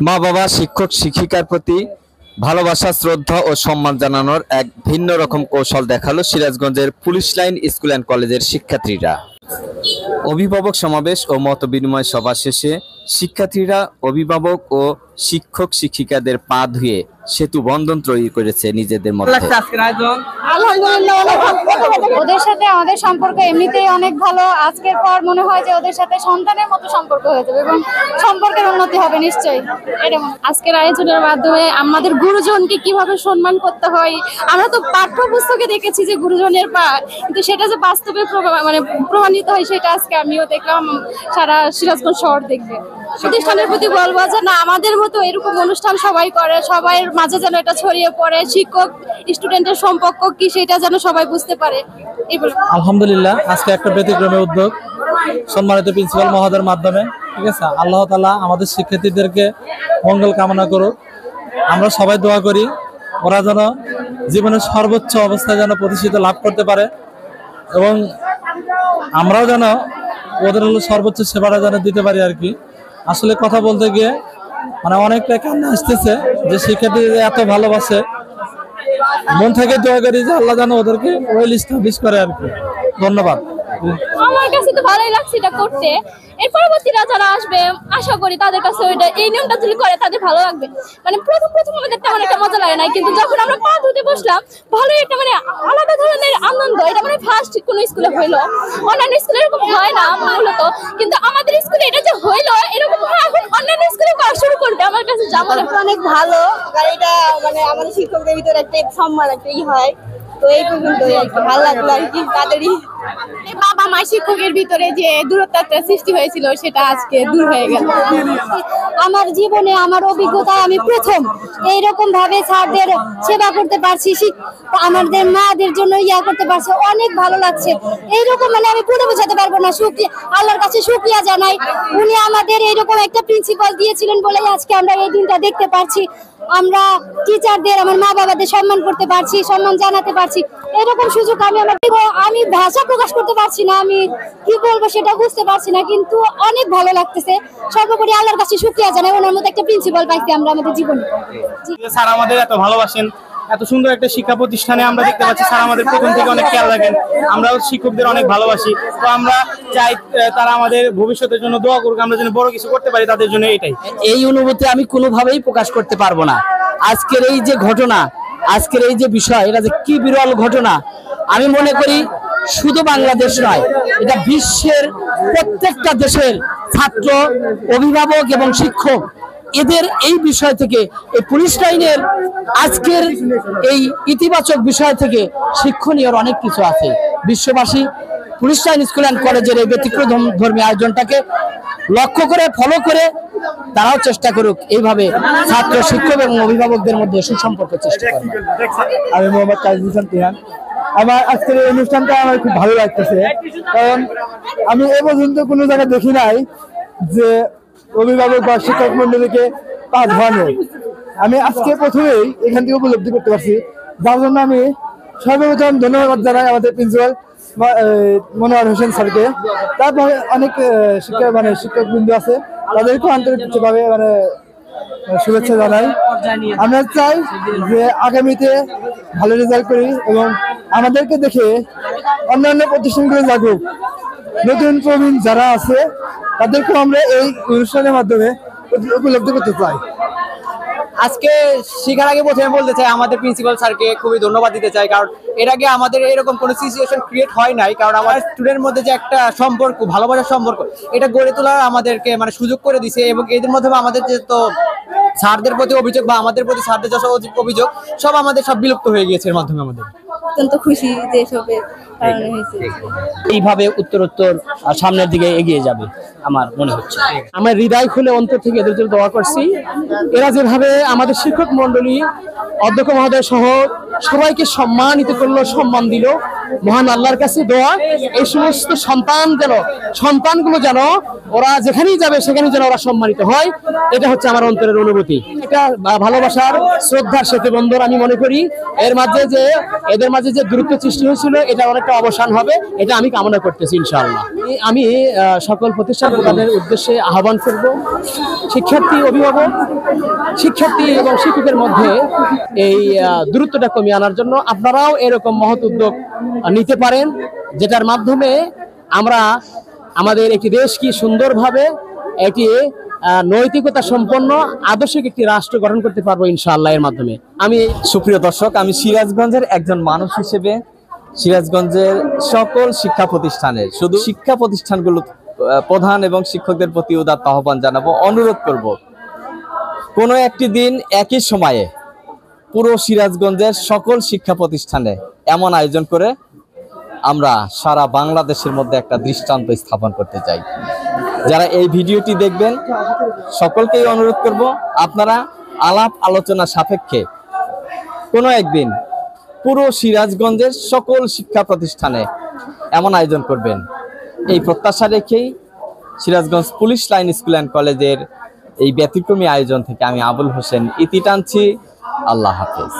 মা বাবা, শিক্ষক শিক্ষিকার প্রতি ভালোবাসা, শ্রদ্ধা ও সম্মান জানানোর এক ভিন্ন রকম কৌশল দেখালো সিরাজগঞ্জের পুলিশ লাইন স্কুল অ্যান্ড কলেজের শিক্ষার্থীরা। অভিভাবক সমাবেশ ও মতবিনিময় সভা শেষে শিক্ষার্থীরা অভিভাবক ও শিক্ষক শিক্ষিকাদের পা ধুয়ে সেতু বন্ধন তৈরি করেছে নিজেদের মধ্যে। ওদের সাথে আমাদের সম্পর্ক এমনিতেই অনেক ভালো। আজকের পর মনে হয় যে ওদের সাথে সন্তানের মতো সম্পর্ক হয়ে যাবে এবং সম্পর্কের উন্নতি হবে নিশ্চয়ই। আজকের আয়োজনের মাধ্যমে আমাদের গুরুজনকে কিভাবে সম্মান করতে হয়, আমরা তো পাঠ্যপুস্তকে দেখেছি যে গুরুজনের পা, কিন্তু সেটা যে বাস্তবে প্রমাণিত হয় সেটা আজকে আমিও দেখলাম, সারা সিরাজগঞ্জ শহর দেখবে। প্রতিষ্ঠানের প্রতি বলবো যে না, আমাদের মতো এরকম অনুষ্ঠান সবাই করে, সবাই মাঝে যেন এটা ছড়িয়ে পড়ে, শিক্ষক স্টুডেন্টের সম্পর্ক কি সেটা যেন সবাই বুঝতে পারে। আলহামদুলিল্লাহ, আজকে একটা ব্যতিক্রমী উদ্যোগ সম্মানিত প্রিন্সিপাল মহোদয়ের মাধ্যমে। ঠিক আছে, আল্লাহ তাআলা আমাদের শিক্ষার্থীদেরকে মঙ্গল কামনা করুক। আমরা সবাই দোয়া করি ওরা যেন জীবনের সর্বোচ্চ অবস্থায় যেন প্রতিষ্ঠিত লাভ করতে পারে এবং আমরাও যেন ওদের সর্বোচ্চ সেবাটা যেন দিতে পারি আর কি। আসলে কথা বলতে গিয়ে অনেকটা কান্না আসতেছে যে শিক্ষার্থীদের এত ভালোবাসে। মন থেকে দোয়া করি যে আল্লাহ যেন ওদেরকে ওয়েল এস্টাবলিশ করে আর কি। ধন্যবাদ। আমার কাছে তো ভালোই লাগছে এটা করতে। এর পরবর্তীরা যারা আসবে আশা করি তাদের কাছে এই নিয়মটা যদি করে তাদের ভালো লাগবে। প্রথম আমাদের তেমন একটা মজা লাগে না, কিন্তু যখন আমরা পা ধুতে বসলাম ভালোই একটা আলাদা ধরনের আনন্দ। এটা ফার্স্ট কোনো স্কুলে হইলো, অন্যান্য স্কুলে এরকম হয় না মূলত, কিন্তু আমাদের স্কুলে এটা যে হইলো এরকম এখন অন্যান্য স্কুলে শুরু করবে। আমার কাছে যা মনে হয় অনেক ভালো, কারণ এটা আমাদের শিক্ষকদের ভিতরে একটা সম্মান একটা হয়। তো এই পর্যন্তই আর কি, ভালো লাগলো আর কি। তাদেরই বাবা মা শিক্ষকের ভিতরে যে দূরত্বটা সৃষ্টি হয়েছিল সেটা আজকে দূর হয়ে গেল। আমার জীবনে আমার অভিজ্ঞতায় আমি প্রথম এইরকম ভাবে স্যারদের সেবা করতে পারছি, আমাদের মাদের জন্য করতে পারছি, অনেক ভালো লাগছে। এইরকম আমি বলে বোঝাতে পারবো না। আল্লাহর কাছে শুকরিয়া জানাই, উনি আমাদের এইরকম একটা প্রিন্সিপাল দিয়েছিলেন বলে আজকে আমরা এই দিনটা দেখতে পারছি। আমরা টিচারদের, আমার মা বাবাদের সম্মান করতে পারছি, সম্মান জানাতে পারছি। এরকম সুযোগ আমি ভাষা প্রকাশ করতে পারছি না, আমি কি বলবো সেটা বুঝতে পারছি না, কিন্তু অনেক ভালো লাগতেছে। সর্বোপরি আল্লাহর কাছে শুকরিয়া জানাই, ওনার মতো একটা প্রিন্সিপাল পাইছি আমরা আমাদের জীবনে। স্যার আমাদের এত ভালোবাসেন, এত সুন্দর একটা শিক্ষা প্রতিষ্ঠানে আমরা দেখতে পাচ্ছি স্যার আমাদের প্রথম থেকে অনেক খেয়াল রাখেন। আমরাও শিক্ষকদের অনেক ভালোবাসি, তো আমরা চাই তারা আমাদের ভবিষ্যতের জন্য দোয়া করুক, আমরা যেন বড় কিছু করতে পারি তাদের জন্য। এই অনুভূতি আমি কোনোভাবেই প্রকাশ করতে পারবো না। আজকের এই যে ঘটনা, আজকের এই যে বিষয়, এটা যে কি বিরল ঘটনা, আমি মনে করি শুধু বাংলাদেশ নয়, এটা বিশ্বের প্রত্যেকটা দেশের ছাত্র, অভিভাবক এবং শিক্ষক এদের এই বিষয় থেকে, এই পুলিশ লাইনের আজকের এই ইতিবাচক বিষয় থেকে শিক্ষণীয় অনেক কিছু আছে। বিশ্ববাসী পুলিশ লাইন স্কুল অ্যান্ড কলেজের এই ব্যতিক্রমধর্মী আয়োজনটাকে লক্ষ্য করে, ফলো করে তারাও চেষ্টা করুক এইভাবে ছাত্র, শিক্ষক এবং অভিভাবকদের মধ্যে সুসম্পর্ক চেষ্টা করবে। আমি মোহাম্মদ কাজী হোসেন তিহান। আমার আজকের এই অনুষ্ঠানটা আমার খুব ভালো লাগতেছে, কারণ আমি এ পর্যন্ত কোনো জায়গায় দেখি নাই যে অভিভাবক বা শিক্ষক মন্ডলীকে পা ধোয়ানো। আমি আজকে প্রথমেই এখান থেকে উপলব্ধি করতে পারছি, যার জন্য আমি সর্বপ্রথম ধন্যবাদ জানাই আমাদের প্রিন্সিপাল মনোয়ার হোসেন স্যারকে। তারপরে অনেক শিক্ষক বিন্দু আছে, তাদেরকেও আন্তরিকভাবে শুভেচ্ছা জানাই। আমরা চাই যে আগামীতে ভালো রেজাল্ট করি এবং আমাদেরকে দেখে অন্যান্য প্রতিষ্ঠানগুলো জাগুক। নতুন প্রবীণ যারা আছে তাদেরকেও আমরা এই অনুষ্ঠানের মাধ্যমে উপলব্ধি করতে চাই। আজকে শিখার আগে প্রথমে বলতে চাই আমাদের প্রিন্সিপাল স্যারকে খুবই ধন্যবাদ দিতে চাই, কারণ এর আগে আমাদের এরকম কোনো সিচুয়েশন ক্রিয়েট হয় নাই। কারণ আমাদের স্টুডেন্টের মধ্যে যে একটা সম্পর্ক, ভালোবাসার সম্পর্ক, এটা গড়ে তোলার আমাদেরকে সুযোগ করে দিছে। এবং এদের মাধ্যমে আমাদের যে তো স্যারদের প্রতি অভিযোগ বা আমাদের প্রতি স্যারদের যত অভিযোগ সব বিলুপ্ত হয়ে গিয়েছে এর মাধ্যমে। আমাদের অত্যন্ত খুশি যে এসবের কারণে হয়েছে। এইভাবে উত্তরোত্তর সামনের দিকে এগিয়ে যাবে আমার মনে হচ্ছে। আমার হৃদয় খুলে অন্তর থেকে এদের জন্য দোয়া করছি। এরা যেভাবে আমাদের শিক্ষক মন্ডলী, অধ্যক্ষ মহোদয় সহ সবাইকে সম্মানিত করলো, সম্মান দিল, মহান আল্লাহর কাছে দোয়া এই সমস্ত সন্তানগুলো যেন ওরা যেখানেই যাবে সেখানেই যেন ওরা সম্মানিত হয়। এটা হচ্ছে আমার অন্তরের অনুভূতি। এটা ভালোবাসার, শ্রদ্ধার সেতু বন্ধন আমি মনে করি। এদের মাঝে মাঝে যে দূরত্ব সৃষ্টি হয়েছিল এটা অনেকটা অবসান হবে, এটা আমি কামনা করতেছি ইনশাআল্লাহ। আমি সকল প্রতিষ্ঠান প্রদানের উদ্দেশ্যে আহ্বান করব, শিক্ষার্থী, অভিভাবক, শিক্ষার্থী এবং শিক্ষকের মধ্যে এই দূরত্বটা কমিয়ে আনার জন্য আপনারাও এরকম মহৎ উদ্যোগ নিতে পারেন, যেটার মাধ্যমে আমরা আমাদের একটি দেশ কি সুন্দরভাবে একটি নৈতিকতা সম্পন্ন আদর্শিক একটি রাষ্ট্র গঠন করতে পারবো ইনশাআল্লাহ এর মাধ্যমে। আমি সুপ্রিয় দর্শক, আমি সিরাজগঞ্জের একজন মানুষ হিসেবে সিরাজগঞ্জের সকল শিক্ষা প্রতিষ্ঠানের, শুধু শিক্ষা প্রতিষ্ঠানগুলো প্রধান এবং শিক্ষকদের প্রতি উদাত্ত আহ্বান জানাবো, অনুরোধ করব, কোনো একটি দিন একই সময়ে পুরো সিরাজগঞ্জের সকল শিক্ষা প্রতিষ্ঠানে এমন আয়োজন করে আমরা সারা বাংলাদেশের মধ্যে একটা দৃষ্টান্ত স্থাপন করতে চাই। যারা এই ভিডিওটি দেখবেন সকলকেই অনুরোধ করব, আপনারা আলাপ আলোচনা সাপেক্ষে কোনো একদিন পুরো সিরাজগঞ্জের সকল শিক্ষা প্রতিষ্ঠানে এমন আয়োজন করবেন। এই প্রত্যাশা রেখেই Sirajganj police line school and কলেজের এই ব্যতিক্রমী আয়োজন থেকে আমি আবুল হোসেন ইতি টানছি। আল্লাহ হাফেজ।